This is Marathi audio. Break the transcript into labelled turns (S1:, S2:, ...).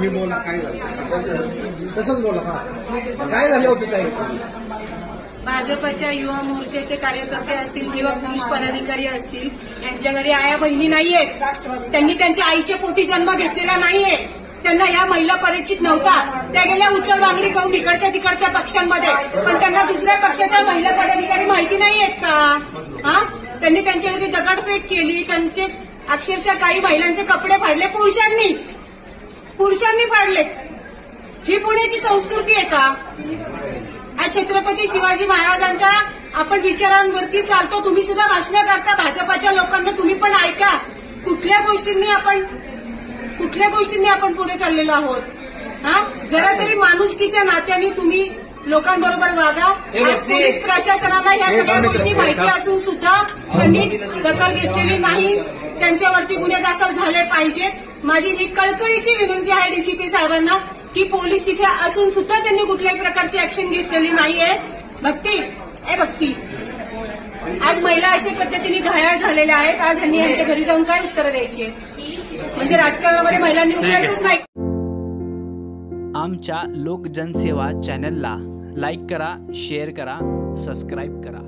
S1: तुम्ही बोला काय झालं तसंच बोला. हा काय झालं होतं ताई?
S2: भाजपच्या युवा मोर्चाचे कार्यकर्ते असतील किंवा पुरुष पदाधिकारी असतील यांच्या घरी आया बहिणी नाहीयेत. त्यांनी त्यांच्या आईच्या पोटी जन्म घेतलेला नाहीये. त्यांना या महिला परिचित नव्हता. त्या गेल्या उचल बांगडी करून तिकडच्या पक्षांमध्ये, पण त्यांना दुसऱ्या पक्षाच्या महिला पदाधिकारी माहिती नाहीयेत का? हा, त्यांनी त्यांच्यावरती दगडफेक केली. त्यांचे अक्षरशः काही महिलांचे कपडे फाडले पुरुषांनी फाडले. ही पुण्याची संस्कृती आहे का? आज छत्रपती शिवाजी महाराजांच्या आपण विचारांवरती चालतो. तुम्ही सुद्धा भाषणं करता भाजपाच्या लोकांना, तुम्ही पण ऐका. कुठल्या गोष्टींनी आपण पुढे चाललेलो आहोत? हा, जरा तरी माणुसकीच्या नात्याने तुम्ही लोकांबरोबर वागा. आज पोलीस प्रशासनाला ह्या सगळ्या गोष्टी माहिती असून सुद्धा त्यांनी दखल घेतलेली नाही. त्यांच्यावरती गुन्हे दाखल झाले पाहिजेत. माझी ही कळकळीची विनंती आहे डीसीपी साहेबांना की पोलीस तिथे असून सुद्धा त्यांनी कुठल्याही प्रकारची ऍक्शन घेतलेली नाहीये. भक्ती आज महिला अशा पद्धतीने घायाळ झालेल्या आहेत. आज यांनी यांच्या घरी जाऊन काय उत्तरं द्यायची आहेत? म्हणजे राजकारणामध्ये महिलांनी उतरायचंच नाही.
S3: आमच्या लोकजनसेवा चॅनलला लाईक करा, शेअर करा, सबस्क्राईब करा.